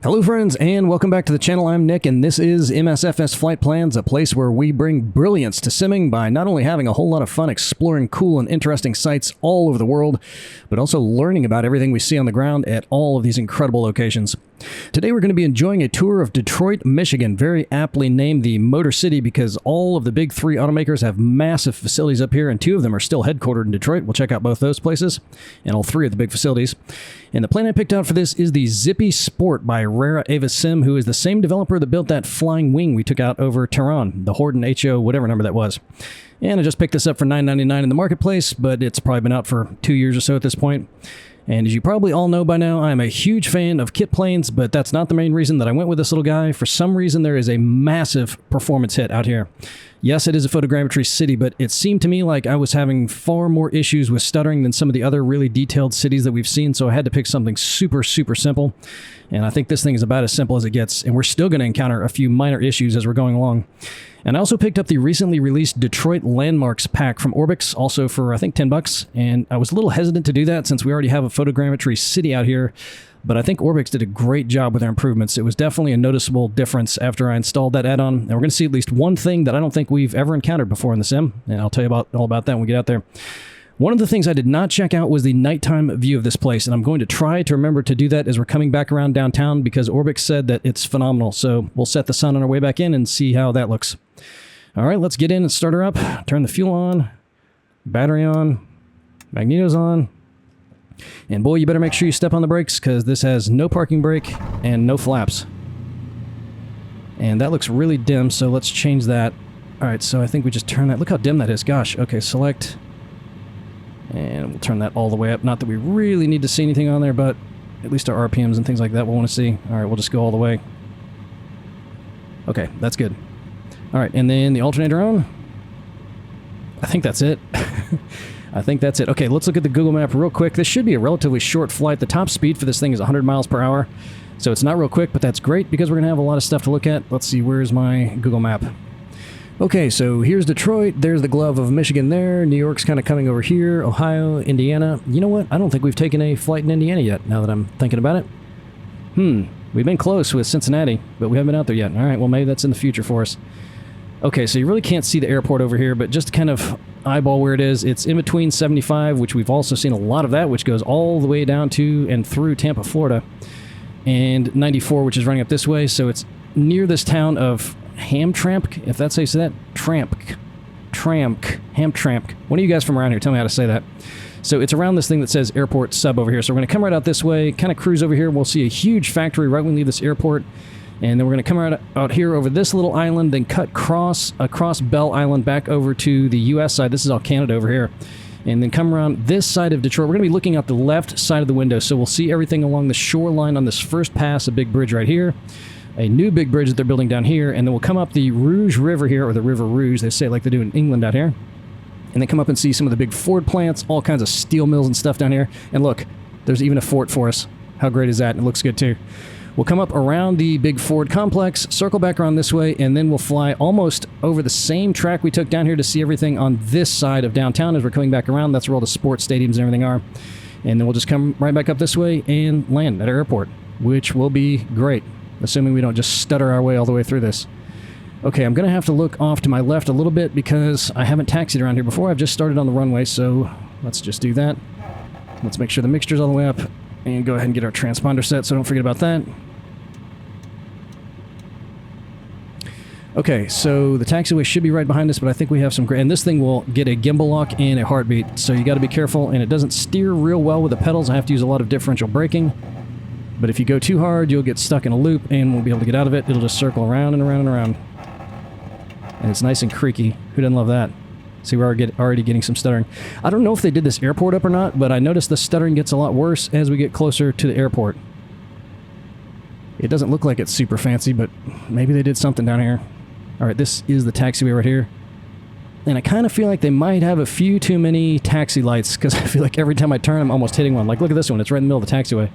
Hello friends, and welcome back to the channel. I'm Nick, and this is MSFS Flight Plans, a place where we bring brilliance to simming by not only having a whole lot of fun exploring cool and interesting sites all over the world, but also learning about everything we see on the ground at all of these incredible locations. Today we're going to be enjoying a tour of Detroit, Michigan, very aptly named the Motor City because all of the big three automakers have massive facilities up here, and two of them are still headquartered in Detroit. We'll check out both those places and all three of the big facilities. And the plane I picked out for this is the Zippy Sport by Rara-Avis Sims, who is the same developer that built that flying wing we took out over Tehran, the Horden HO, whatever number that was. And I just picked this up for $9.99 in the marketplace, but it's probably been out for 2 years or so at this point. And as you probably all know by now, I'm a huge fan of kit planes, but that's not the main reason that I went with this little guy. For some reason, there is a massive performance hit out here. Yes, it is a photogrammetry city, but it seemed to me like I was having far more issues with stuttering than some of the other really detailed cities that we've seen, so I had to pick something super, super simple. And I think this thing is about as simple as it gets, and we're still going to encounter a few minor issues as we're going along. And I also picked up the recently released Detroit Landmarks pack from ORBX, also for, I think, $10, and I was a little hesitant to do that since we already have a photogrammetry city out here, but I think ORBX did a great job with their improvements. It was definitely a noticeable difference after I installed that add-on, and we're going to see at least one thing that I don't think we've ever encountered before in the sim, and I'll tell you all about that when we get out there. One of the things I did not check out was the nighttime view of this place, and I'm going to try to remember to do that as we're coming back around downtown because ORBX said that it's phenomenal, so we'll set the sun on our way back in and see how that looks. All right, let's get in and start her up. Turn the fuel on, battery on, magnetos on. And boy, you better make sure you step on the brakes because this has no parking brake and no flaps. And that looks really dim, so let's change that. All right, so I think we just turn that. Look how dim that is. Gosh, okay, select. And we'll turn that all the way up. Not that we really need to see anything on there, but at least our RPMs and things like that we'll want to see. All right, we'll just go all the way. Okay, that's good. All right, and then the alternator on. I think that's it. I think that's it. Okay, let's look at the Google map real quick. This should be a relatively short flight. The top speed for this thing is 100 miles per hour. So it's not real quick, but that's great because we're going to have a lot of stuff to look at. Let's see, where's my Google map? Okay, so here's Detroit. There's the glove of Michigan there. New York's kind of coming over here. Ohio, Indiana. You know what? I don't think we've taken a flight in Indiana yet, now that I'm thinking about it. We've been close with Cincinnati, but we haven't been out there yet. All right, well, maybe that's in the future for us. Okay, so you really can't see the airport over here, but just to kind of eyeball where it is, it's in between 75, which we've also seen a lot of that, which goes all the way down to and through Tampa, Florida, and 94, which is running up this way, so it's near this town of Hamtramck, if that's how you say that. Hamtramck. One of you guys from around here, tell me how to say that. So it's around this thing that says airport sub over here, so we're going to come right out this way, kind of cruise over here, we'll see a huge factory right when we leave this airport. And then we're going to come out here over this little island, then cut across Bell Island back over to the U.S. side. This is all Canada over here. And then come around this side of Detroit. We're going to be looking out the left side of the window, so we'll see everything along the shoreline on this first pass, a big bridge right here, a new big bridge that they're building down here, and then we'll come up the Rouge River here, or the River Rouge, they say it like they do in England out here, and then come up and see some of the big Ford plants, all kinds of steel mills and stuff down here. And look, there's even a fort for us. How great is that? It looks good too. We'll come up around the big Ford complex, circle back around this way, and then we'll fly almost over the same track we took down here to see everything on this side of downtown as we're coming back around. That's where all the sports stadiums and everything are. And then we'll just come right back up this way and land at our airport, which will be great, assuming we don't just stutter our way all the way through this. Okay, I'm going to have to look off to my left a little bit because I haven't taxied around here before. I've just started on the runway, so let's just do that. Let's make sure the mixture's all the way up and go ahead and get our transponder set so don't forget about that. Okay, so the taxiway should be right behind us, but I think we have some great... And this thing will get a gimbal lock and a heartbeat, so you got to be careful, and it doesn't steer real well with the pedals. I have to use a lot of differential braking, but if you go too hard, you'll get stuck in a loop and won't be able to get out of it. It'll just circle around and around and around. And it's nice and creaky. Who doesn't love that? See, we're already getting some stuttering. I don't know if they did this airport up or not, but I noticed the stuttering gets a lot worse as we get closer to the airport. It doesn't look like it's super fancy, but maybe they did something down here. All right, this is the taxiway right here. And I kind of feel like they might have a few too many taxi lights because I feel like every time I turn, I'm almost hitting one. Like, look at this one. It's right in the middle of the taxiway.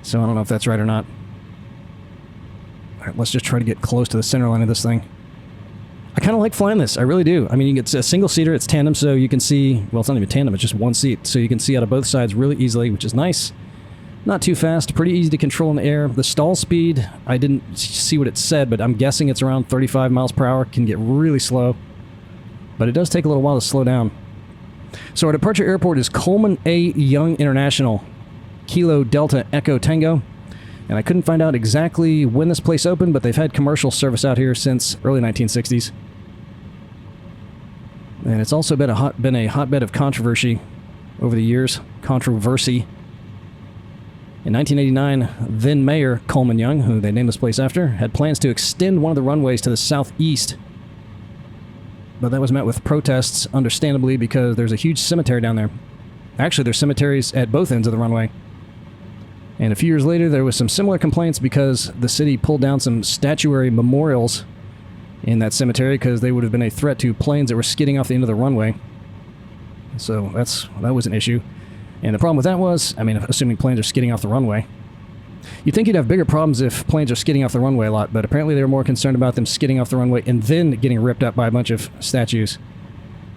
So I don't know if that's right or not. All right, let's just try to get close to the center line of this thing. I kind of like flying this. I really do. I mean, it's a single-seater. It's tandem, so you can see... Well, it's not even tandem. It's just one seat. So you can see out of both sides really easily, which is nice. Not too fast, pretty easy to control in the air. The stall speed, I didn't see what it said, but I'm guessing it's around 35 miles per hour. Can get really slow, but it does take a little while to slow down. So our departure airport is Coleman A. Young International, Kilo Delta Echo Tango. And I couldn't find out exactly when this place opened, but they've had commercial service out here since early 1960s. And it's also been a hotbed of controversy over the years. Controversy. In 1989, then Mayor Coleman Young, who they named this place after, had plans to extend one of the runways to the southeast. But that was met with protests, understandably, because there's a huge cemetery down there. Actually, there's cemeteries at both ends of the runway. And a few years later, there was some similar complaints because the city pulled down some statuary memorials in that cemetery because they would have been a threat to planes that were skidding off the end of the runway. So that was an issue. And the problem with that was, I mean, assuming planes are skidding off the runway, you'd think you'd have bigger problems if planes are skidding off the runway a lot, but apparently they were more concerned about them skidding off the runway and then getting ripped up by a bunch of statues.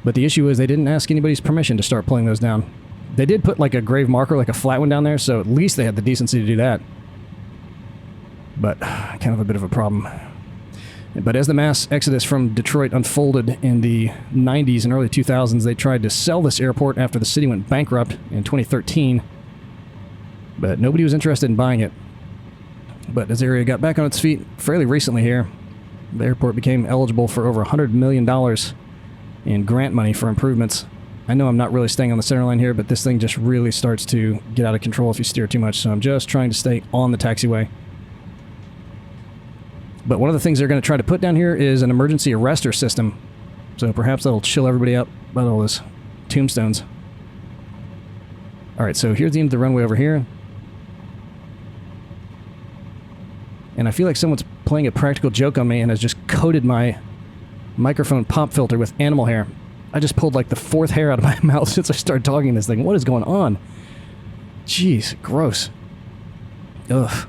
But the issue is they didn't ask anybody's permission to start pulling those down. They did put like a grave marker, like a flat one down there, so at least they had the decency to do that. But kind of a bit of a problem. But as the mass exodus from Detroit unfolded in the 90s and early 2000s, they tried to sell this airport after the city went bankrupt in 2013. But nobody was interested in buying it. But as the area got back on its feet fairly recently here, the airport became eligible for over $100 million in grant money for improvements. I know I'm not really staying on the center line here, but this thing just really starts to get out of control if you steer too much, so I'm just trying to stay on the taxiway. But one of the things they're going to try to put down here is an emergency arrestor system, so perhaps that'll chill everybody out about all those tombstones. Alright, so here's the end of the runway over here. And I feel like someone's playing a practical joke on me and has just coated my microphone pop filter with animal hair. I just pulled like the fourth hair out of my mouth since I started talking this thing. What is going on? Jeez, gross. Ugh.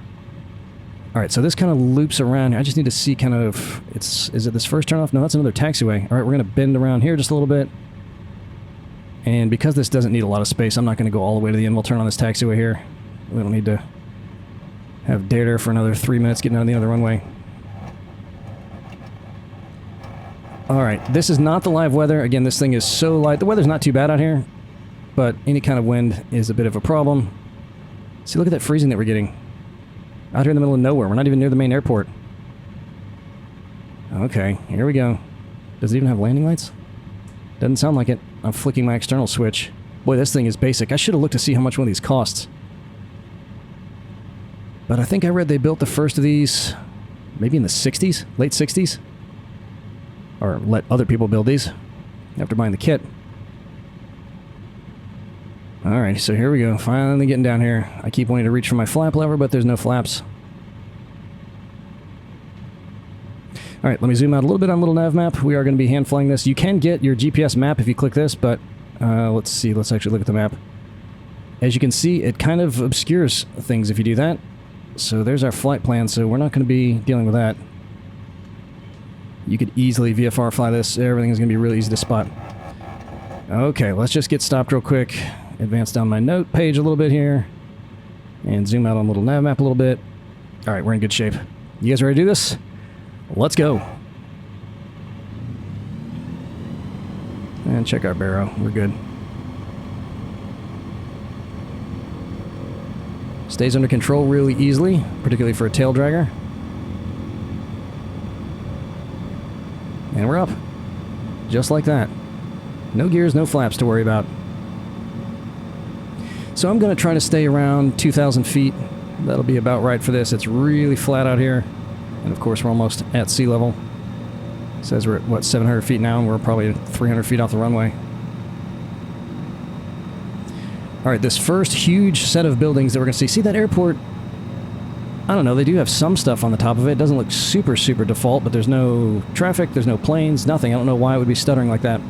Alright, so this kind of loops around. I just need to see kind of... Is it this first turnoff? No, that's another taxiway. Alright, we're going to bend around here just a little bit. And because this doesn't need a lot of space, I'm not going to go all the way to the end. We'll turn on this taxiway here. We don't need to have dead air for another 3 minutes getting out of the end of the runway. Alright, this is not the live weather. Again, this thing is so light. The weather's not too bad out here, but any kind of wind is a bit of a problem. See, look at that freezing that we're getting. Out here in the middle of nowhere. We're not even near the main airport. Okay, here we go. Does it even have landing lights? Doesn't sound like it. I'm flicking my external switch. Boy, this thing is basic. I should have looked to see how much one of these costs. But I think I read they built the first of these maybe in the 60s? Late 60s? Or let other people build these after buying the kit. Alright, so here we go. Finally getting down here. I keep wanting to reach for my flap lever, but there's no flaps. Alright, let me zoom out a little bit on little NavMap. We are going to be hand flying this. You can get your GPS map if you click this, but let's see. Let's actually look at the map. As you can see, it kind of obscures things if you do that. So there's our flight plan, so we're not going to be dealing with that. You could easily VFR fly this. Everything's going to be really easy to spot. Okay, let's just get stopped real quick. Advance down my note page a little bit here. And zoom out on little NavMap a little bit. Alright, we're in good shape. You guys ready to do this? Let's go. And check our barrow. We're good. Stays under control really easily, particularly for a tail dragger. And we're up. Just like that. No gears, no flaps to worry about. So I'm going to try to stay around 2,000 feet. That'll be about right for this. It's really flat out here. And of course, we're almost at sea level. It says we're at, what, 700 feet now, and we're probably 300 feet off the runway. Alright, this first huge set of buildings that we're going to see that airport, I don't know, they do have some stuff on the top of it. It doesn't look super, super default, but there's no traffic, there's no planes, nothing. I don't know why it would be stuttering like that.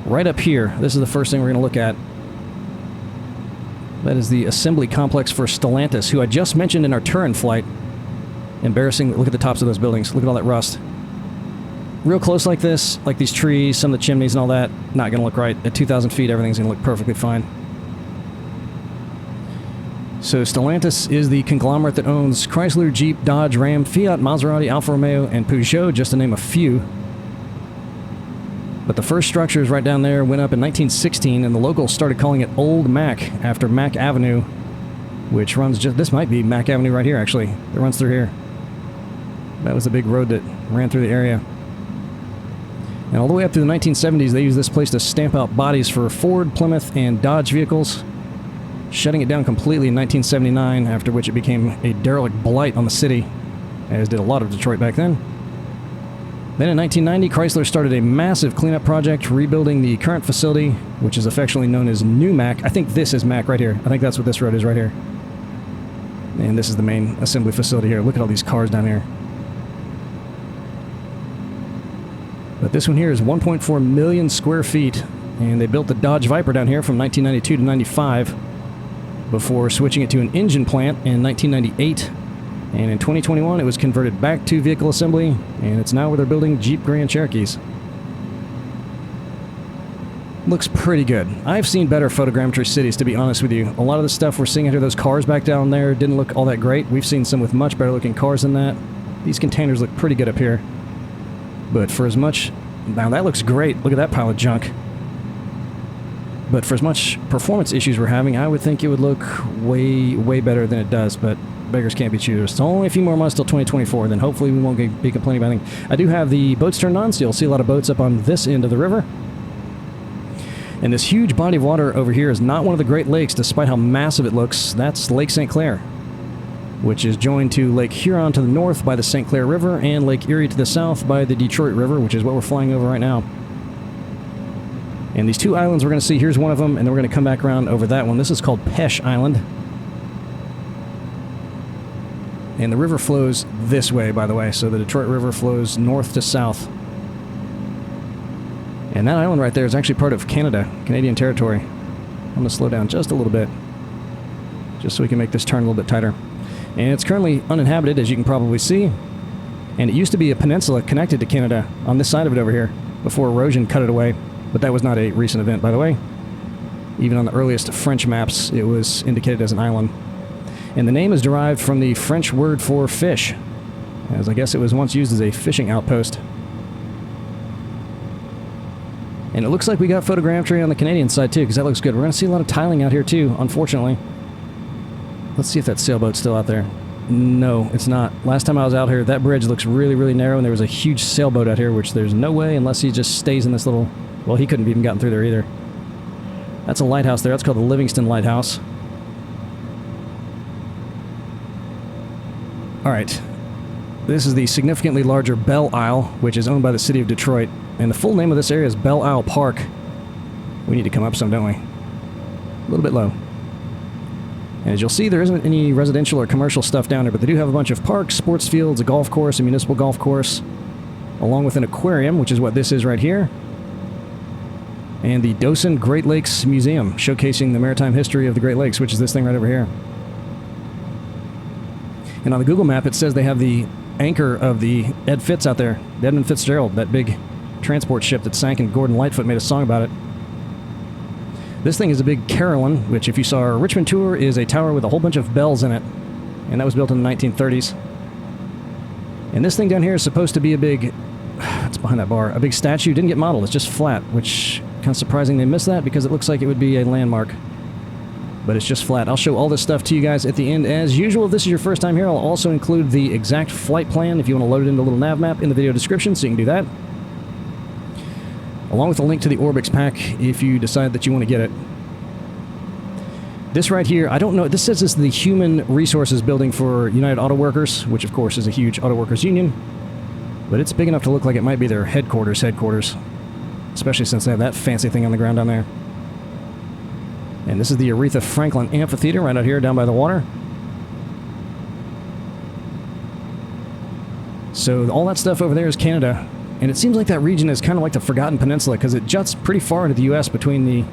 Right up here, this is the first thing we're going to look at. That is the assembly complex for Stellantis, who I just mentioned in our Turin flight. Embarrassing. Look at the tops of those buildings. Look at all that rust. Real close like this, like these trees, some of the chimneys and all that, not going to look right. At 2,000 feet, everything's going to look perfectly fine. So Stellantis is the conglomerate that owns Chrysler, Jeep, Dodge, Ram, Fiat, Maserati, Alfa Romeo, and Peugeot, just to name a few. But the first structures right down there went up in 1916, and the locals started calling it Old Mac, after Mac Avenue, which runs just... This might be Mac Avenue right here, actually. It runs through here. That was the big road that ran through the area. And all the way up through the 1970s, they used this place to stamp out bodies for Ford, Plymouth, and Dodge vehicles, shutting it down completely in 1979, after which it became a derelict blight on the city, as did a lot of Detroit back then. Then in 1990, Chrysler started a massive cleanup project, rebuilding the current facility, which is affectionately known as New Mac. I think this is Mac right here. I think that's what this road is right here. And this is the main assembly facility here. Look at all these cars down here. But this one here is 1.4 million square feet, and they built the Dodge Viper down here from 1992 to 95, before switching it to an engine plant in 1998. And in 2021, it was converted back to vehicle assembly, and it's now where they're building Jeep Grand Cherokees. Looks pretty good. I've seen better photogrammetry cities, to be honest with you. A lot of the stuff we're seeing out here, those cars back down there, didn't look all that great. We've seen some with much better looking cars than that. These containers look pretty good up here. But for as much... Now that looks great. Look at that pile of junk. But for as much performance issues we're having, I would think it would look way, way better than it does, but beggars can't be choosers. It's only a few more months till 2024, then hopefully we won't be complaining about anything. I do have the boats turned on, so you'll see a lot of boats up on this end of the river. And this huge body of water over here is not one of the Great Lakes, despite how massive it looks. That's Lake St. Clair, which is joined to Lake Huron to the north by the St. Clair River, and Lake Erie to the south by the Detroit River, which is what we're flying over right now. And these two islands we're going to see, here's one of them, and then we're going to come back around over that one. This is called Pesh Island. And the river flows this way, by the way, so the Detroit River flows north to south. And that island right there is actually part of Canada, Canadian territory. I'm going to slow down just a little bit, just so we can make this turn a little bit tighter. And it's currently uninhabited, as you can probably see. And it used to be a peninsula connected to Canada on this side of it over here, before erosion cut it away. But that was not a recent event, by the way. Even on the earliest French maps, it was indicated as an island. And the name is derived from the French word for fish, as I guess it was once used as a fishing outpost. And it looks like we got photogrammetry on the Canadian side, too, because that looks good. We're going to see a lot of tiling out here, too, unfortunately. Let's see if that sailboat's still out there. No, it's not. Last time I was out here, that bridge looks really, really narrow, and there was a huge sailboat out here, which there's no way, unless he just stays in this little... Well, he couldn't have even gotten through there either. That's a lighthouse there. That's called the Livingston Lighthouse. Alright. This is the significantly larger Belle Isle, which is owned by the city of Detroit. And the full name of this area is Belle Isle Park. We need to come up some, don't we? A little bit low. And as you'll see, there isn't any residential or commercial stuff down there, but they do have a bunch of parks, sports fields, a golf course, a municipal golf course, along with an aquarium, which is what this is right here. And the Dawson Great Lakes Museum, showcasing the maritime history of the Great Lakes, which is this thing right over here. And on the Google map, it says they have the anchor of the Ed Fitz out there, the Edmund Fitzgerald, that big transport ship that sank, and Gordon Lightfoot made a song about it. This thing is a big carillon, which if you saw our Richmond tour, is a tower with a whole bunch of bells in it. And that was built in the 1930s. And this thing down here is supposed to be a big... It's behind that bar. A big statue. Didn't get modeled. It's just flat, which... kind of surprising they missed that, because it looks like it would be a landmark. But it's just flat. I'll show all this stuff to you guys at the end. As usual, if this is your first time here, I'll also include the exact flight plan if you want to load it into a little NavMap in the video description, so you can do that. Along with a link to the ORBX pack if you decide that you want to get it. This right here, I don't know, this says this is the Human Resources Building for United Auto Workers, which of course is a huge auto workers union. But it's big enough to look like it might be their headquarters. Especially since they have that fancy thing on the ground down there. And this is the Aretha Franklin Amphitheater right out here down by the water. So all that stuff over there is Canada. And it seems like that region is kind of like the Forgotten Peninsula, because it juts pretty far into the U.S. between the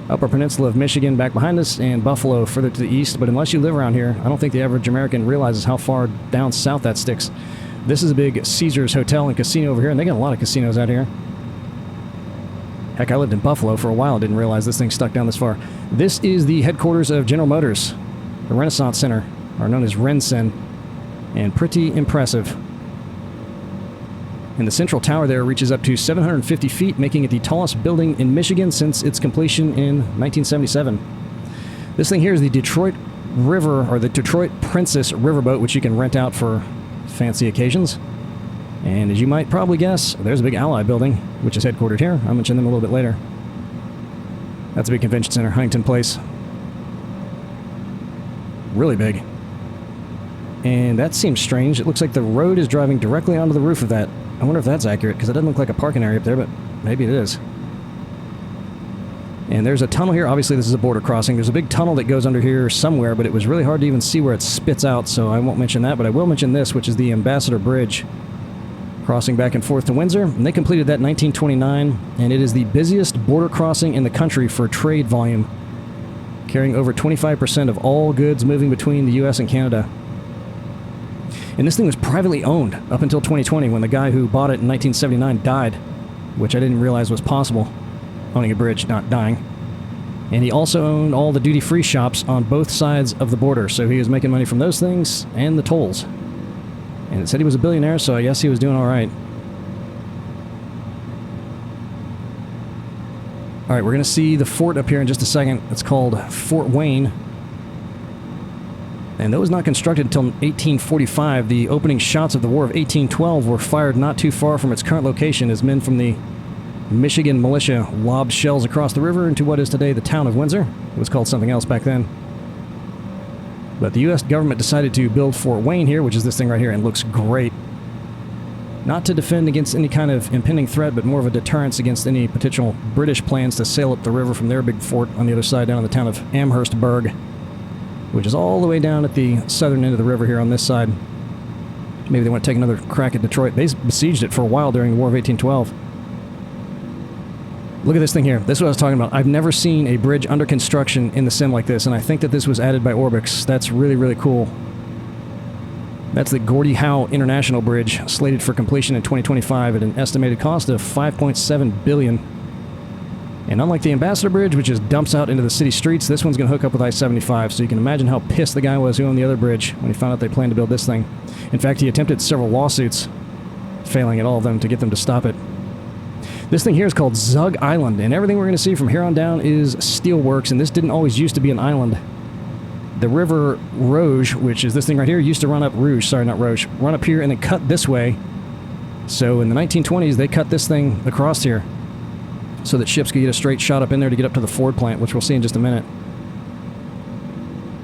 Upper Peninsula of Michigan back behind us and Buffalo further to the east. But unless you live around here, I don't think the average American realizes how far down south that sticks. This is a big Caesars Hotel and Casino over here, and they got a lot of casinos out here. Heck, I lived in Buffalo for a while, didn't realize this thing stuck down this far. This is the headquarters of General Motors. the Renaissance Center, or known as RenCen, and pretty impressive. And the central tower there reaches up to 750 feet, making it the tallest building in Michigan since its completion in 1977. This thing here is the Detroit River, or the Detroit Princess Riverboat, which you can rent out for fancy occasions. And as you might probably guess, there's a big Ally building, which is headquartered here. I'll mention them a little bit later. That's a big convention center, Huntington Place. Really big. And that seems strange. It looks like the road is driving directly onto the roof of that. I wonder if that's accurate, because it doesn't look like a parking area up there, but maybe it is. And there's a tunnel here. Obviously, this is a border crossing. There's a big tunnel that goes under here somewhere, but it was really hard to even see where it spits out, so I won't mention that, but I will mention this, which is the Ambassador Bridge, crossing back and forth to Windsor. And they completed that in 1929, and it is the busiest border crossing in the country for trade volume, carrying over 25% of all goods moving between the U.S. and Canada. And this thing was privately owned up until 2020, when the guy who bought it in 1979 died, which I didn't realize was possible, owning a bridge, not dying. And he also owned all the duty-free shops on both sides of the border, so he was making money from those things and the tolls. And it said he was a billionaire, so I guess he was doing all right. All right, we're going to see the fort up here in just a second. It's called Fort Wayne. And that was not constructed until 1845. The opening shots of the War of 1812 were fired not too far from its current location as men from the Michigan militia lobbed shells across the river into what is today the town of Windsor. It was called something else back then. But the U.S. government decided to build Fort Wayne here, which is this thing right here, and looks great. Not to defend against any kind of impending threat, but more of a deterrence against any potential British plans to sail up the river from their big fort on the other side down in the town of Amherstburg, which is all the way down at the southern end of the river here on this side. Maybe they want to take another crack at Detroit. They besieged it for a while during the War of 1812. Look at this thing here. This is what I was talking about. I've never seen a bridge under construction in the sim like this, and I think that this was added by ORBX. That's really, really cool. That's the Gordie Howe International Bridge, slated for completion in 2025 at an estimated cost of $5.7 billion. And unlike the Ambassador Bridge, which just dumps out into the city streets, this one's going to hook up with I-75, so you can imagine how pissed the guy was who owned the other bridge when he found out they planned to build this thing. In fact, he attempted several lawsuits, failing at all of them to get them to stop it. This thing here is called Zug Island, and everything we're going to see from here on down is steelworks, and this didn't always used to be an island. The River Rouge, which is this thing right here, used to run up run up here and then cut this way. So in the 1920s, they cut this thing across here so that ships could get a straight shot up in there to get up to the Ford plant, which we'll see in just a minute.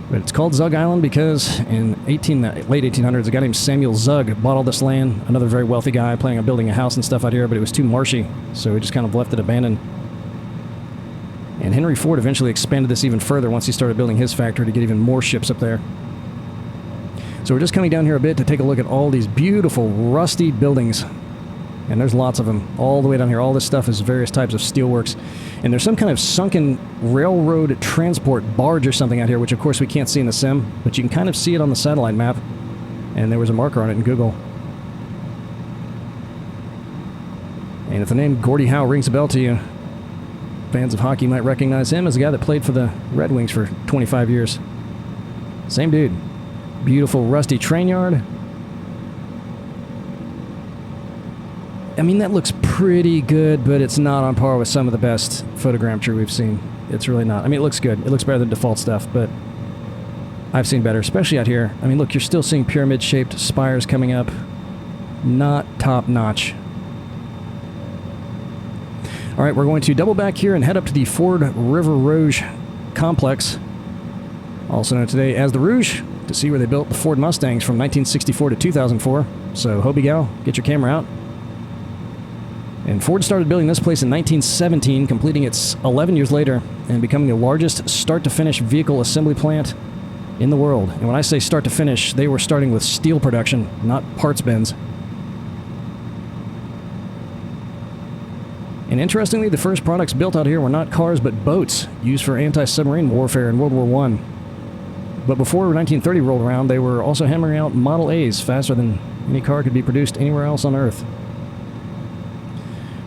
But it's called Zug Island because in late 1800s, a guy named Samuel Zug bought all this land, another very wealthy guy planning on building a house and stuff out here, but it was too marshy, so he just kind of left it abandoned. And Henry Ford eventually expanded this even further once he started building his factory to get even more ships up there. So we're just coming down here a bit to take a look at all these beautiful rusty buildings. And there's lots of them all the way down here. All this stuff is various types of steelworks. And there's some kind of sunken railroad transport barge or something out here, which of course we can't see in the sim, but you can kind of see it on the satellite map. And there was a marker on it in Google. And if the name Gordie Howe rings a bell to you, fans of hockey might recognize him as the guy that played for the Red Wings for 25 years. Same dude. Beautiful rusty train yard. I mean, that looks pretty good, but it's not on par with some of the best photogrammetry we've seen. It's really not. I mean, it looks good. It looks better than default stuff, but I've seen better, especially out here. I mean, look, you're still seeing pyramid-shaped spires coming up. Not top-notch. All right, we're going to double back here and head up to the Ford River Rouge complex, also known today as the Rouge, to see where they built the Ford Mustangs from 1964 to 2004. So, Hobie Gal, get your camera out. And Ford started building this place in 1917, completing it 11 years later, and becoming the largest start-to-finish vehicle assembly plant in the world. And when I say start-to-finish, they were starting with steel production, not parts bins. And interestingly, the first products built out here were not cars, but boats, used for anti-submarine warfare in World War I. But before 1930 rolled around, they were also hammering out Model A's faster than any car could be produced anywhere else on Earth.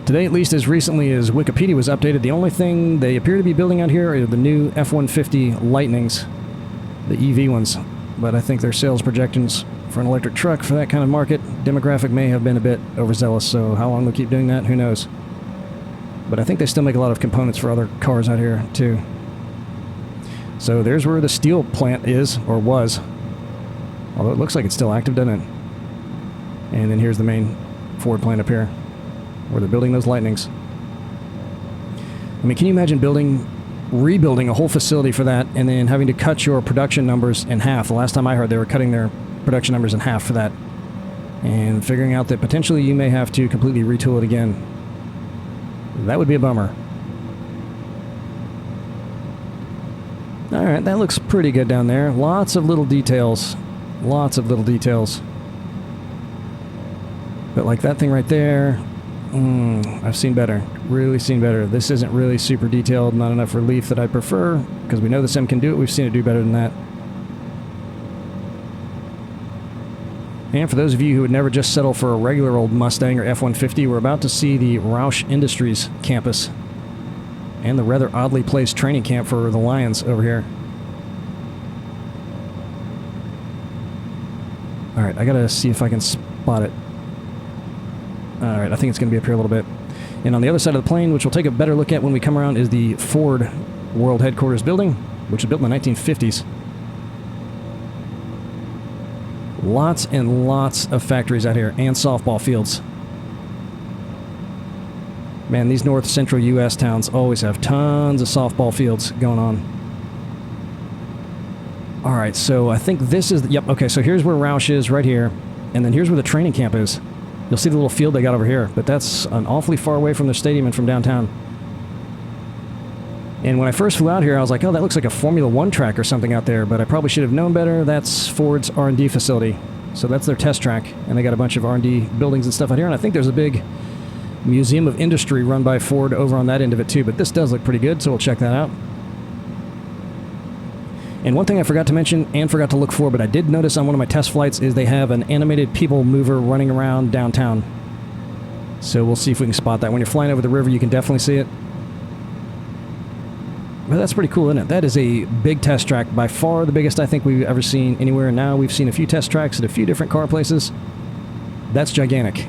Today, at least as recently as Wikipedia was updated, the only thing they appear to be building out here are the new F-150 Lightnings. the EV ones, but I think their sales projections for an electric truck for that kind of market demographic may have been a bit overzealous, so how long they'll keep doing that, who knows. But I think they still make a lot of components for other cars out here, too. So there's where the steel plant is, or was. Although it looks like it's still active, doesn't it? And then here's the main Ford plant up here, where they're building those Lightnings. I mean, can you imagine rebuilding a whole facility for that, and then having to cut your production numbers in half? The last time I heard, they were cutting their production numbers in half for that. And figuring out that potentially you may have to completely retool it again. That would be a bummer. Alright, that looks pretty good down there. Lots of little details. Lots of little details. But like that thing right there, I've seen better. Really seen better. This isn't really super detailed, not enough relief that I prefer, because we know the Sim can do it. We've seen it do better than that. And for those of you who would never just settle for a regular old Mustang or F-150, we're about to see the Rouge Industries campus and the rather oddly placed training camp for the Lions over here. Alright, I gotta see if I can spot it. Alright, I think it's gonna be up here a little bit. And on the other side of the plane, which we'll take a better look at when we come around, is the Ford World Headquarters building, which was built in the 1950s. Lots and lots of factories out here, and softball fields. Man, these north central U.S. towns always have tons of softball fields going on. Alright, so I think this is... Yep, okay, so here's where Rouge is, right here. And then here's where the training camp is. You'll see the little field they got over here, but that's an awfully far away from the stadium and from downtown. And when I first flew out here, I was like, oh, that looks like a Formula 1 track or something out there, but I probably should have known better. That's Ford's R&D facility. So that's their test track, and they got a bunch of R&D buildings and stuff out here, and I think there's a big museum of industry run by Ford over on that end of it too, but this does look pretty good, so we'll check that out. And one thing I forgot to mention and forgot to look for, but I did notice on one of my test flights, is they have an animated people mover running around downtown. So we'll see if we can spot that. When you're flying over the river, you can definitely see it. But that's pretty cool, isn't it? That is a big test track, by far the biggest I think we've ever seen anywhere. Now we've seen a few test tracks at a few different car places. That's gigantic.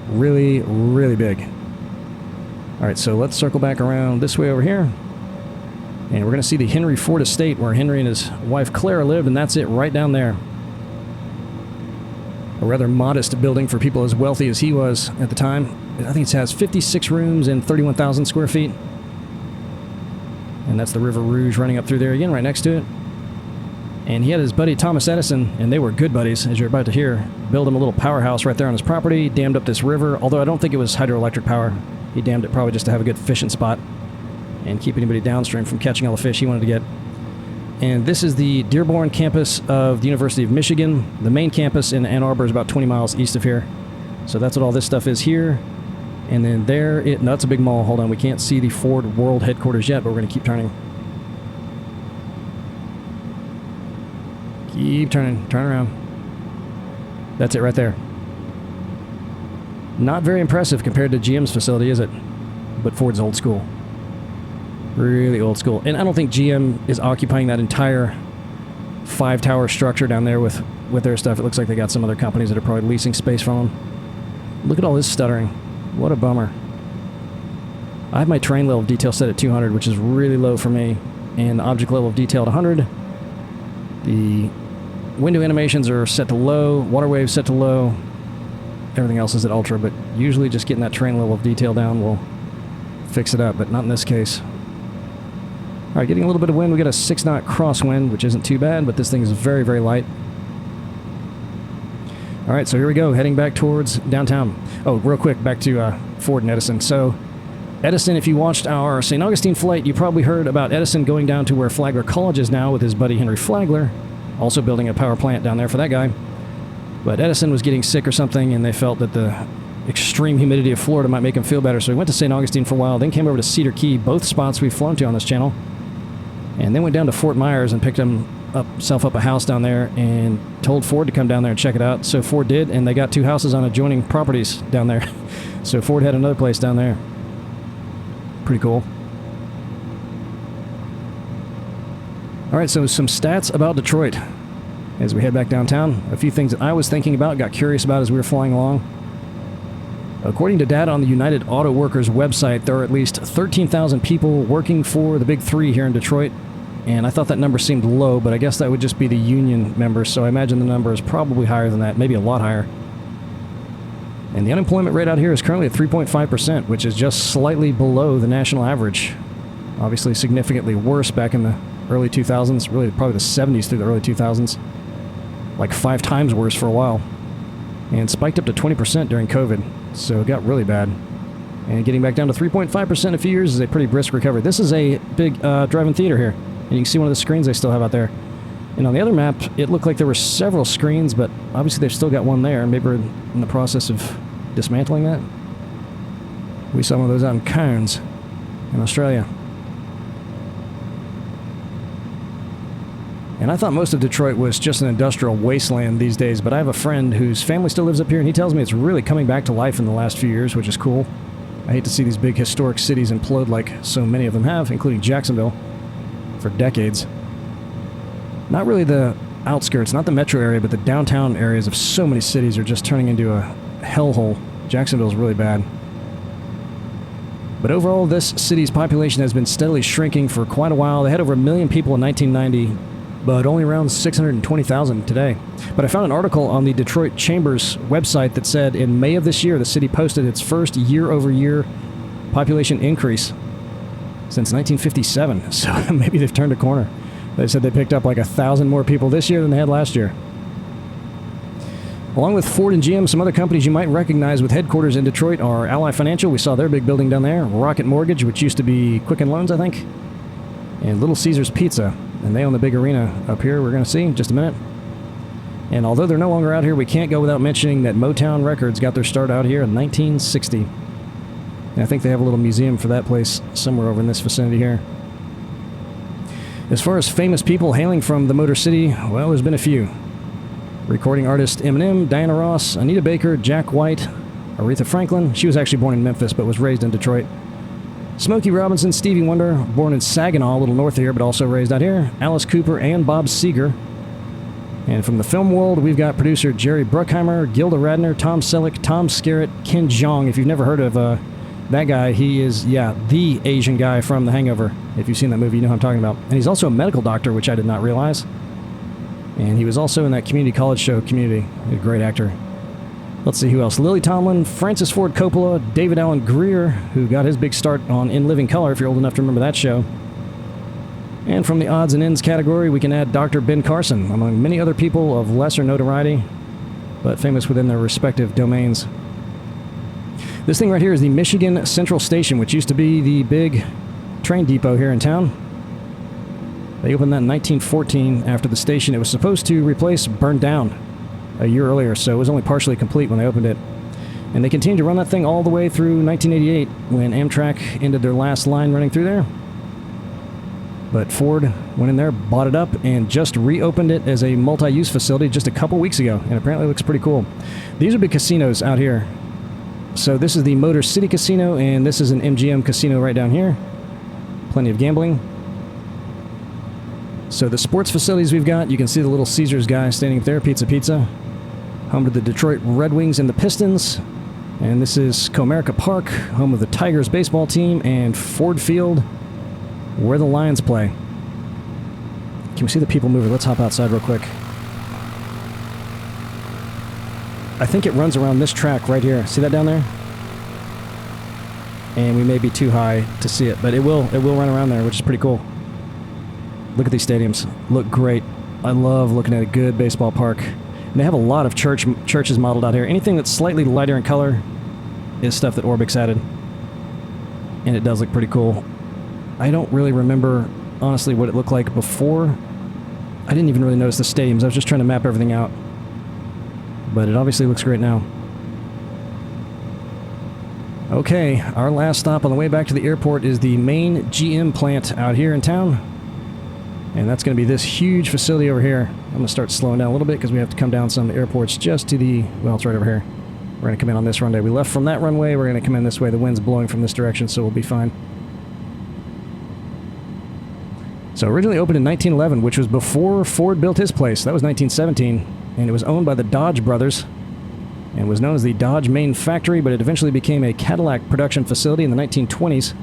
Really, really big. Alright, so let's circle back around this way over here. And we're going to see the Henry Ford estate, where Henry and his wife Clara lived, and that's it right down there. A rather modest building for people as wealthy as he was at the time. I think it has 56 rooms and 31,000 square feet. And that's the River Rouge running up through there again, right next to it. And he had his buddy Thomas Edison, and they were good buddies, as you're about to hear, build him a little powerhouse right there on his property, dammed up this river, although I don't think it was hydroelectric power. He dammed it probably just to have a good fishing spot and keep anybody downstream from catching all the fish he wanted to get. And this is the Dearborn campus of the University of Michigan. The main campus in Ann Arbor is about 20 miles east of here. So that's what all this stuff is here. And then there, no, that's a big mall. Hold on, we can't see the Ford World Headquarters yet, but we're going to keep turning. Keep turning, turn around. That's it right there. Not very impressive compared to GM's facility, is it? But Ford's old school. Really old school. And I don't think GM is occupying that entire 5-tower structure down there with their stuff. It looks like they got some other companies that are probably leasing space from them. Look at all this stuttering. What a bummer. I have my terrain level of detail set at 200, which is really low for me, and the object level of detail at 100. The window animations are set to low, water waves set to low. Everything else is at ultra, but usually just getting that terrain level of detail down will fix it up, but not in this case. Alright, getting a little bit of wind. We got a 6-knot crosswind, which isn't too bad, but this thing is very, very light. Alright, so here we go, heading back towards downtown. Oh, real quick, back to Ford and Edison. So, Edison, if you watched our St. Augustine flight, you probably heard about Edison going down to where Flagler College is now with his buddy Henry Flagler, also building a power plant down there for that guy. But Edison was getting sick or something, and they felt that the extreme humidity of Florida might make him feel better. So he went to St. Augustine for a while, then came over to Cedar Key, both spots we've flown to on this channel. And then went down to Fort Myers and picked himself up a house down there and told Ford to come down there and check it out. So Ford did, and they got 2 houses on adjoining properties down there. So Ford had another place down there. Pretty cool. Alright, so some stats about Detroit as we head back downtown. A few things that I was thinking about, got curious about as we were flying along. According to data on the United Auto Workers website, there are at least 13,000 people working for the Big Three here in Detroit. And I thought that number seemed low, but I guess that would just be the union members, so I imagine the number is probably higher than that, maybe a lot higher. And the unemployment rate out here is currently at 3.5%, which is just slightly below the national average. Obviously significantly worse back in the early 2000s, really probably the 70s through the early 2000s. Like 5 times worse for a while. And spiked up to 20% during COVID, so it got really bad. And getting back down to 3.5% in a few years is a pretty brisk recovery. This is a big drive-in theater here. And you can see one of the screens they still have out there. And on the other map, it looked like there were several screens, but obviously they've still got one there. Maybe we're in the process of dismantling that. We saw one of those out in Cairns, in Australia. And I thought most of Detroit was just an industrial wasteland these days, but I have a friend whose family still lives up here, and he tells me it's really coming back to life in the last few years, which is cool. I hate to see these big historic cities implode like so many of them have, including Jacksonville, for decades. Not really the outskirts, not the metro area, but the downtown areas of so many cities are just turning into a hellhole. Jacksonville's really bad. But overall, this city's population has been steadily shrinking for quite a while. They had over 1 million people in 1990, but only around 620,000 today. But I found an article on the Detroit Chamber's website that said in May of this year, the city posted its first year-over-year population increase since 1957, so maybe they've turned a corner. They said they picked up like 1,000 more people this year than they had last year. Along with Ford and GM, some other companies you might recognize with headquarters in Detroit are Ally Financial. We saw their big building down there. Rocket Mortgage, which used to be Quicken Loans, I think. And Little Caesars Pizza. And they own the big arena up here we're going to see in just a minute. And although they're no longer out here, we can't go without mentioning that Motown Records got their start out here in 1960. And I think they have a little museum for that place somewhere over in this vicinity here. As far as famous people hailing from the Motor City, well, there's been a few. Recording artist Eminem, Diana Ross, Anita Baker, Jack White, Aretha Franklin. She was actually born in Memphis, but was raised in Detroit. Smokey Robinson, Stevie Wonder, born in Saginaw, a little north of here, but also raised out here. Alice Cooper and Bob Seger. And from the film world, we've got producer Jerry Bruckheimer, Gilda Radner, Tom Selleck, Tom Skerritt, Ken Jeong. If you've never heard of that guy, he is, the Asian guy from The Hangover. If you've seen that movie, you know who I'm talking about. And he's also a medical doctor, which I did not realize. And he was also in that community college show, Community. A great actor. Let's see who else. Lily Tomlin, Francis Ford Coppola, David Allen Greer, who got his big start on In Living Color, if you're old enough to remember that show. And from the odds and ends category, we can add Dr. Ben Carson, among many other people of lesser notoriety, but famous within their respective domains. This thing right here is the Michigan Central Station, which used to be the big train depot here in town. They opened that in 1914 after the station it was supposed to replace burned down a year earlier, so it was only partially complete when they opened it. And they continued to run that thing all the way through 1988 when Amtrak ended their last line running through there. But Ford went in there, bought it up, and just reopened it as a multi-use facility just a couple weeks ago, and apparently it looks pretty cool. These are big casinos out here. So this is the Motor City Casino, and this is an MGM casino right down here. Plenty of gambling. So the sports facilities we've got, you can see the Little Caesars guy standing up there, Pizza Pizza. Home to the Detroit Red Wings and the Pistons. And this is Comerica Park, home of the Tigers baseball team, and Ford Field, where the Lions play. Can we see the people moving? Let's hop outside real quick. I think it runs around this track right here. See that down there? And we may be too high to see it, but it will run around there, which is pretty cool. Look at these stadiums. Look great. I love looking at a good baseball park. And they have a lot of churches modeled out here. Anything that's slightly lighter in color is stuff that ORBX added. And it does look pretty cool. I don't really remember, honestly, what it looked like before. I didn't even really notice the stadiums. I was just trying to map everything out. But it obviously looks great now. Okay, our last stop on the way back to the airport is the main GM plant out here in town. And that's going to be this huge facility over here. I'm going to start slowing down a little bit because we have to come down some of the airports just to the... Well, it's right over here. We're going to come in on this runway. We left from that runway. We're going to come in this way. The wind's blowing from this direction, so we'll be fine. So originally opened in 1911, which was before Ford built his place. That was 1917, and it was owned by the Dodge brothers and was known as the Dodge Main Factory, but it eventually became a Cadillac production facility in the 1920s.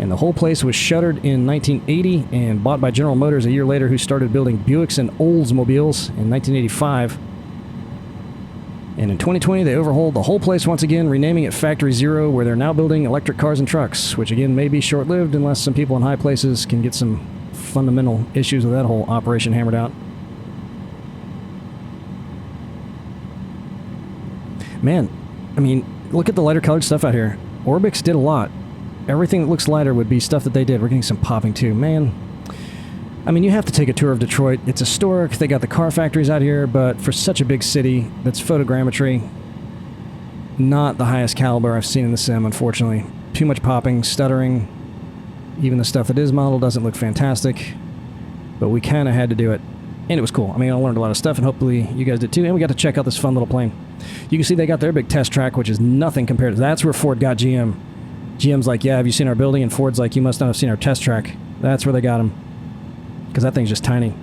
And the whole place was shuttered in 1980 and bought by General Motors a year later, who started building Buicks and Oldsmobiles in 1985. And in 2020, they overhauled the whole place once again, renaming it Factory Zero, where they're now building electric cars and trucks, which again may be short-lived unless some people in high places can get some fundamental issues with that whole operation hammered out. Man, I mean, look at the lighter colored stuff out here. ORBX did a lot. Everything that looks lighter would be stuff that they did. We're getting some popping too. Man, I mean, you have to take a tour of Detroit. It's historic. They got the car factories out here, but for such a big city that's photogrammetry, not the highest caliber I've seen in the sim, unfortunately. Too much popping, stuttering. Even the stuff that is modeled doesn't look fantastic, but we kind of had to do it. And it was cool. I mean, I learned a lot of stuff, and hopefully you guys did too. And we got to check out this fun little plane. You can see they got their big test track, which is nothing compared to... That's where Ford got GM. GM's like, yeah, have you seen our building? And Ford's like, you must not have seen our test track. That's where they got him. Because that thing's just tiny.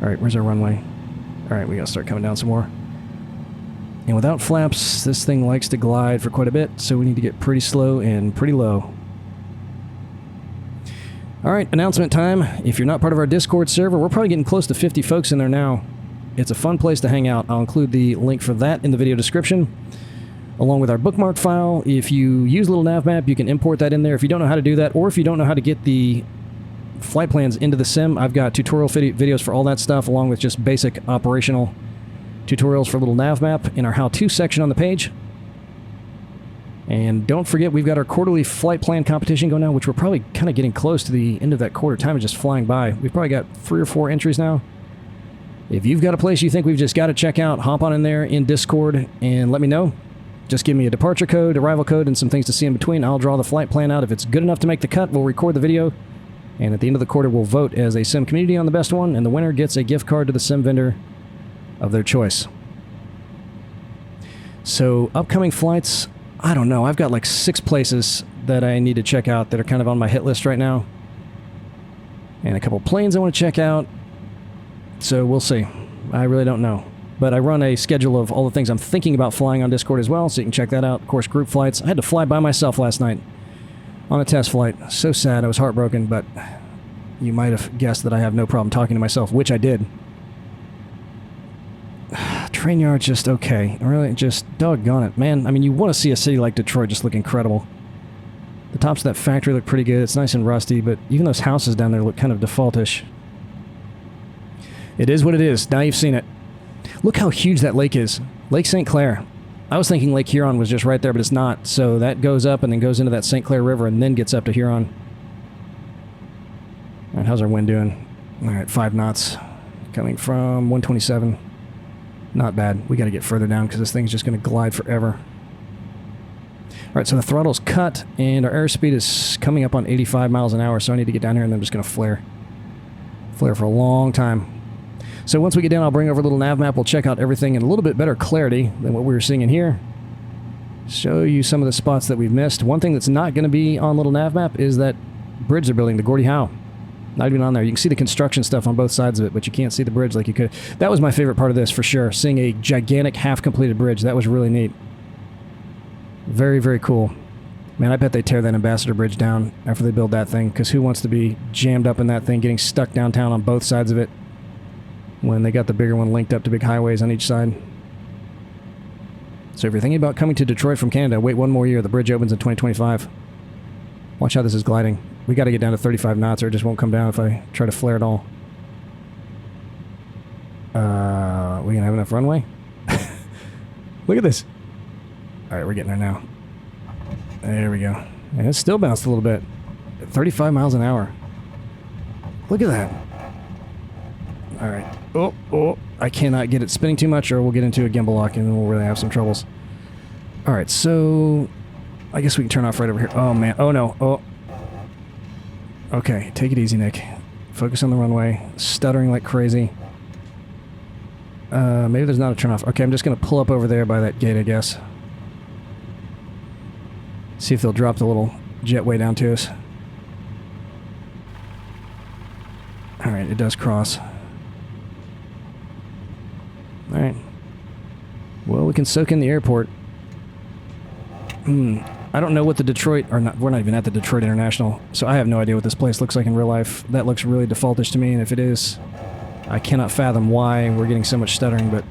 Alright, where's our runway? Alright, we gotta start coming down some more. And without flaps, this thing likes to glide for quite a bit, so we need to get pretty slow and pretty low. Alright, announcement time. If you're not part of our Discord server, we're probably getting close to 50 folks in there now. It's a fun place to hang out. I'll include the link for that in the video description, along with our bookmark file. If you use little NavMap, you can import that in there. If you don't know how to do that, or if you don't know how to get the flight plans into the sim, I've got tutorial videos for all that stuff, along with just basic operational tutorials for little NavMap in our how-to section on the page. And don't forget, we've got our quarterly flight plan competition going now, which we're probably kind of getting close to the end of that quarter. Time is just flying by. We've probably got 3 or 4 entries now. If you've got a place you think we've just got to check out, hop on in there in Discord and let me know. Just give me a departure code, arrival code, and some things to see in between. I'll draw the flight plan out. If it's good enough to make the cut, we'll record the video. And at the end of the quarter, we'll vote as a sim community on the best one, and the winner gets a gift card to the sim vendor of their choice. So, upcoming flights, I don't know. I've got like 6 places that I need to check out that are kind of on my hit list right now. And a couple planes I want to check out. So, we'll see. I really don't know. But I run a schedule of all the things I'm thinking about flying on Discord as well, so you can check that out. Of course, group flights. I had to fly by myself last night on a test flight. So sad. I was heartbroken, but you might have guessed that I have no problem talking to myself, which I did. Train yard's just okay. Really, just doggone it. Man, I mean, you want to see a city like Detroit just look incredible. The tops of that factory look pretty good. It's nice and rusty, but even those houses down there look kind of defaultish. It is what it is. Now you've seen it. Look how huge that lake is. Lake St. Clair. I was thinking Lake Huron was just right there, but it's not. So that goes up and then goes into that St. Clair River and then gets up to Huron. All right, how's our wind doing? All right, 5 knots. Coming from 127. Not bad. We got to get further down because this thing's just going to glide forever. All right, so the throttle's cut and our airspeed is coming up on 85 miles an hour, so I need to get down here and I'm just going to flare. Flare for a long time. So once we get down, I'll bring over a little NavMap. We'll check out everything in a little bit better clarity than what we were seeing in here. Show you some of the spots that we've missed. One thing that's not going to be on little NavMap is that bridge they're building, the Gordie Howe. Not even on there. You can see the construction stuff on both sides of it, but you can't see the bridge like you could. That was my favorite part of this, for sure. Seeing a gigantic half-completed bridge. That was really neat. Very, very cool. Man, I bet they tear that Ambassador Bridge down after they build that thing, because who wants to be jammed up in that thing, getting stuck downtown on both sides of it, when they got the bigger one linked up to big highways on each side. So if you're thinking about coming to Detroit from Canada, wait 1 more year. The bridge opens in 2025. Watch how this is gliding. We got to get down to 35 knots or it just won't come down if I try to flare at all. We gonna have enough runway? Look at this. Alright, we're getting there now. There we go. And it still bounced a little bit. 35 miles an hour. Look at that. Alright. Oh, I cannot get it spinning too much or we'll get into a gimbal lock and then we'll really have some troubles. Alright, so I guess we can turn off right over here. Oh man. Oh no. Oh. Okay, take it easy, Nick. Focus on the runway. Stuttering like crazy. Maybe there's not a turn off. Okay, I'm just going to pull up over there by that gate, I guess. See if they'll drop the little jetway down to us. Alright, it does cross. Alright. Well, we can soak in the airport. I don't know what the Detroit... or not. We're not even at the Detroit International, so I have no idea what this place looks like in real life. That looks really defaultish to me, and if it is, I cannot fathom why we're getting so much stuttering, but...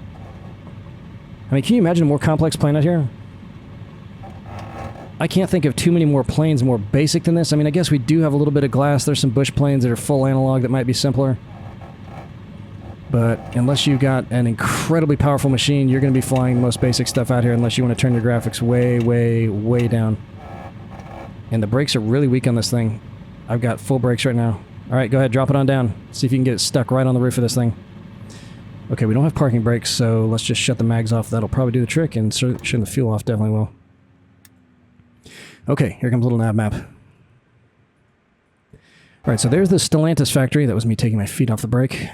I mean, can you imagine a more complex plane out here? I can't think of too many more planes more basic than this. I mean, I guess we do have a little bit of glass. There's some Bush planes that are full analog that might be simpler. But unless you've got an incredibly powerful machine, you're going to be flying the most basic stuff out here unless you want to turn your graphics way, way, way down. And the brakes are really weak on this thing. I've got full brakes right now. Alright, go ahead, drop it on down. See if you can get it stuck right on the roof of this thing. Okay, we don't have parking brakes, so let's just shut the mags off. That'll probably do the trick, and shutting the fuel off definitely will. Okay, here comes a little NavMap. Alright, so there's the Stellantis factory. That was me taking my feet off the brake.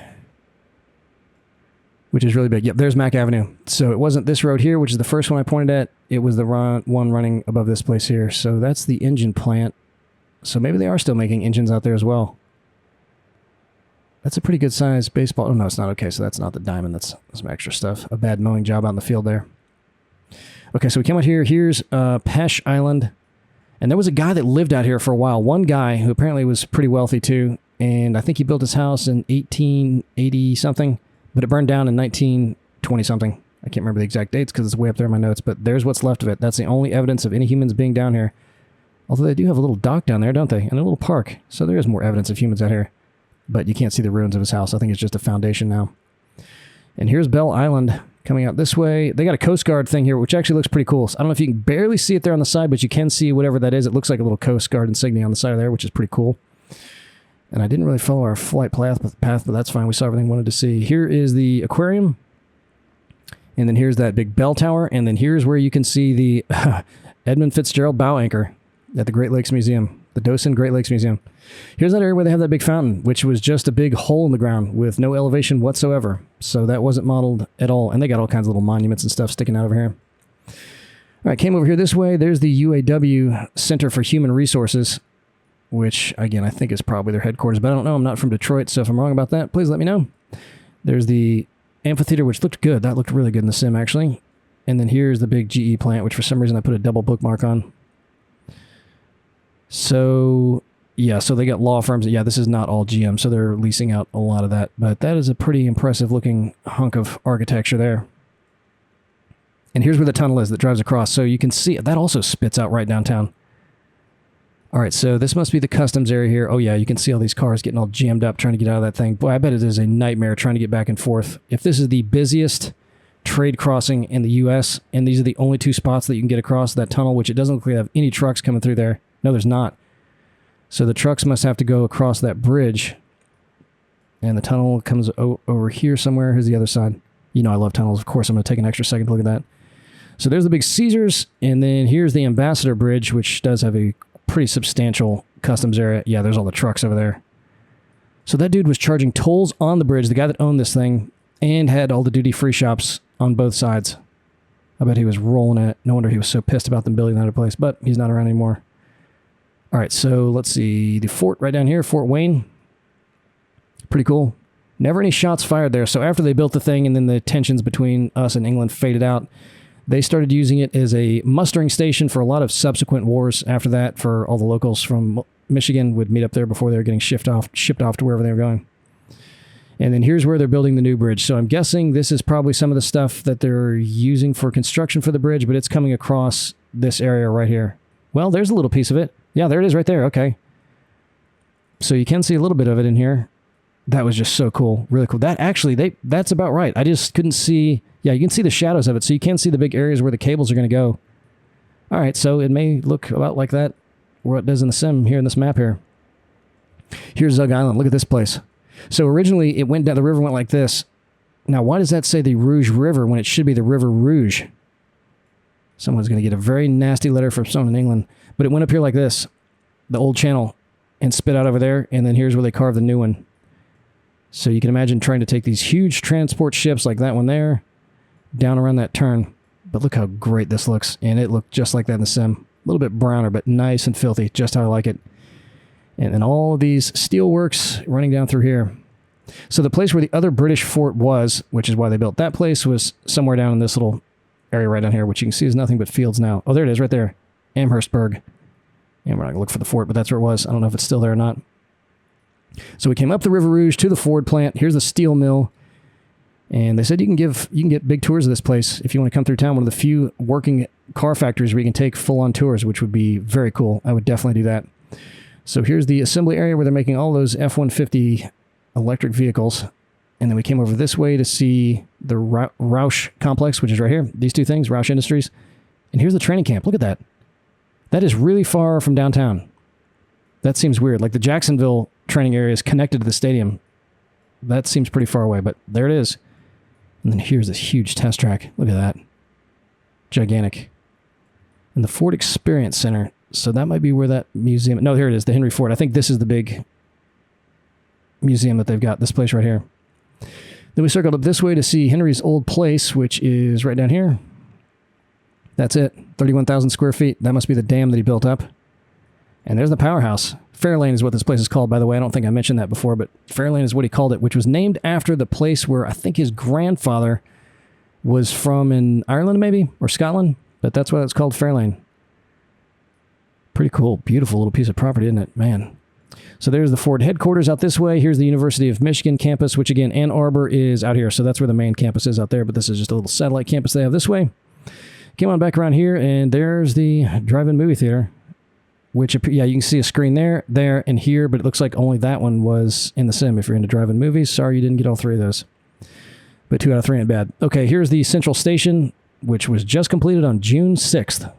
Which is really big. Yep, there's Mack Avenue. So it wasn't this road here, which is the first one I pointed at. It was the one running above this place here. So that's the engine plant. So maybe they are still making engines out there as well. That's a pretty good size baseball. Oh, no, it's not. Okay, so that's not the diamond. That's some extra stuff. A bad mowing job out in the field there. Okay, so we came out here. Here's Pesh Island. And there was a guy that lived out here for a while. One guy who apparently was pretty wealthy too. And I think he built his house in 1880-something. But it burned down in 1920-something. I can't remember the exact dates because it's way up there in my notes, but there's what's left of it. That's the only evidence of any humans being down here. Although they do have a little dock down there, don't they? And a little park. So there is more evidence of humans out here. But you can't see the ruins of his house. I think it's just a foundation now. And here's Bell Island coming out this way. They got a Coast Guard thing here, which actually looks pretty cool. So I don't know if you can barely see it there on the side, but you can see whatever that is. It looks like a little Coast Guard insignia on the side of there, which is pretty cool. And I didn't really follow our flight path, but that's fine. We saw everything we wanted to see. Here is the aquarium. And then here's that big bell tower. And then here's where you can see the Edmund Fitzgerald bow anchor at the Great Lakes Museum, the Dawson Great Lakes Museum. Here's that area where they have that big fountain, which was just a big hole in the ground with no elevation whatsoever. So that wasn't modeled at all. And they got all kinds of little monuments and stuff sticking out over here. All right, came over here this way. There's the UAW Center for Human Resources, which, again, I think is probably their headquarters, but I don't know. I'm not from Detroit, so if I'm wrong about that, please let me know. There's the amphitheater, which looked good. That looked really good in the sim, actually. And then here's the big GE plant, which for some reason I put a double bookmark on. So, yeah, so they got law firms. Yeah, this is not all GM, so they're leasing out a lot of that. But that is a pretty impressive-looking hunk of architecture there. And here's where the tunnel is that drives across. So you can see, that also spits out right downtown. All right, so this must be the customs area here. Oh, yeah, you can see all these cars getting all jammed up trying to get out of that thing. Boy, I bet it is a nightmare trying to get back and forth. If this is the busiest trade crossing in the U.S., and these are the only two spots that you can get across that tunnel, which it doesn't look like they have any trucks coming through there. No, there's not. So the trucks must have to go across that bridge. And the tunnel comes over here somewhere. Here's the other side. You know I love tunnels. Of course, I'm going to take an extra second to look at that. So there's the big Caesars, and then here's the Ambassador Bridge, which does have a pretty substantial customs area. Yeah, there's all the trucks over there. So that dude was charging tolls on the bridge, the guy that owned this thing, and had all the duty-free shops on both sides. I bet he was rolling it. No wonder he was so pissed about them building that other place, but he's not around anymore. All right, so let's see. The fort right down here, Fort Wayne. Pretty cool. Never any shots fired there. So after they built the thing and then the tensions between us and England faded out, they started using it as a mustering station for a lot of subsequent wars after that, for all the locals from Michigan would meet up there before they were getting shipped off to wherever they were going. And then here's where they're building the new bridge. So I'm guessing this is probably some of the stuff that they're using for construction for the bridge, but it's coming across this area right here. Well, there's a little piece of it. Yeah, there it is right there. Okay. So you can see a little bit of it in here. That was just so cool. Really cool. That actually, that's about right. I just couldn't see. Yeah, you can see the shadows of it. So you can see the big areas where the cables are going to go. All right, so it may look about like that, where it does in the sim here in this map here. Here's Zug Island. Look at this place. So originally it went down, the river went like this. Now, why does that say the Rouge River when it should be the River Rouge? Someone's going to get a very nasty letter from someone in England. But it went up here like this, the old channel, and spit out over there. And then here's where they carved the new one. So you can imagine trying to take these huge transport ships like that one there, down around that turn. But look how great this looks. And it looked just like that in the sim. A little bit browner, but nice and filthy, just how I like it. And then all of these steelworks running down through here. So the place where the other British fort was, which is why they built that place, was somewhere down in this little area right down here, which you can see is nothing but fields now. Oh, there it is right there. Amherstburg. And we're not going to look for the fort, but that's where it was. I don't know if it's still there or not. So we came up the River Rouge to the Ford plant. Here's the steel mill. And they said you can get big tours of this place if you want to come through town. One of the few working car factories where you can take full-on tours, which would be very cool. I would definitely do that. So here's the assembly area where they're making all those F-150 electric vehicles. And then we came over this way to see the Rouge complex, which is right here. These two things, Rouge Industries. And here's the training camp. Look at that. That is really far from downtown. That seems weird. Like the Jacksonville training area is connected to the stadium. That seems pretty far away, but there it is. And then here's this huge test track. Look at that. Gigantic. And the Ford Experience Center. So that might be where that museum... No, here it is, the Henry Ford. I think this is the big museum that they've got, this place right here. Then we circled up this way to see Henry's old place, which is right down here. That's it. 31,000 square feet. That must be the dam that he built up. And there's the powerhouse. Fairlane is what this place is called, by the way. I don't think I mentioned that before, but Fairlane is what he called it, which was named after the place where I think his grandfather was from in Ireland, maybe, or Scotland. But that's why it's called Fairlane. Pretty cool. Beautiful little piece of property, isn't it? Man. So there's the Ford headquarters out this way. Here's the University of Michigan campus, which, again, Ann Arbor is out here. So that's where the main campus is out there, but this is just a little satellite campus they have this way. Came on back around here, and there's the drive-in movie theater. Which, yeah, you can see a screen there, and here, but it looks like only that one was in the sim if you're into drive-in movies. Sorry you didn't get all three of those. But 2 out of 3 ain't bad. Okay, here's the Central Station, which was just completed on June 6th.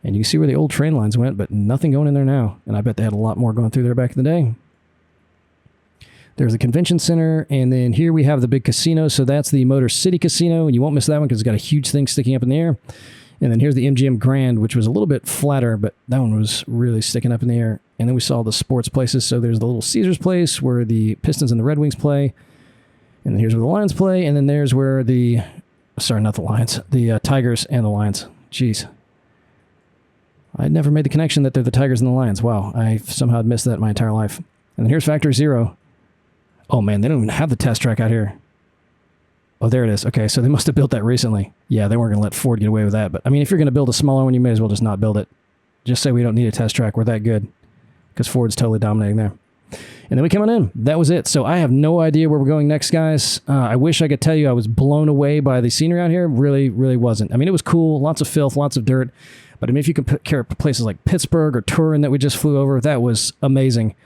And you can see where the old train lines went, but nothing going in there now. And I bet they had a lot more going through there back in the day. There's the convention center, and then here we have the big casino. So that's the Motor City Casino, and you won't miss that one because it's got a huge thing sticking up in the air. And then here's the MGM Grand, which was a little bit flatter, but that one was really sticking up in the air. And then we saw the sports places. So there's the Little Caesars place where the Pistons and the Red Wings play. And then here's where the Lions play. And then there's where the... Sorry, not the Lions. The Tigers and the Lions. Jeez. I'd never made the connection that they're the Tigers and the Lions. Wow, I somehow had missed that my entire life. And then here's Factory Zero. Oh, man, they don't even have the test track out here. Oh, there it is. Okay, so they must have built that recently. Yeah, they weren't going to let Ford get away with that. But, I mean, if you're going to build a smaller one, you may as well just not build it. Just say we don't need a test track. We're that good. Because Ford's totally dominating there. And then we came on in. That was it. So I have no idea where we're going next, guys. I wish I could tell you I was blown away by the scenery out here. Really, really wasn't. I mean, it was cool. Lots of filth, lots of dirt. But, I mean, if you compare places like Pittsburgh or Turin that we just flew over, that was amazing.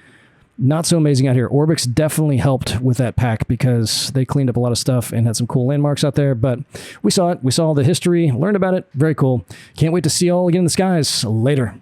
Not so amazing out here. ORBX definitely helped with that pack because they cleaned up a lot of stuff and had some cool landmarks out there. But we saw it. We saw all the history, learned about it. Very cool. Can't wait to see you all again in the skies. Later.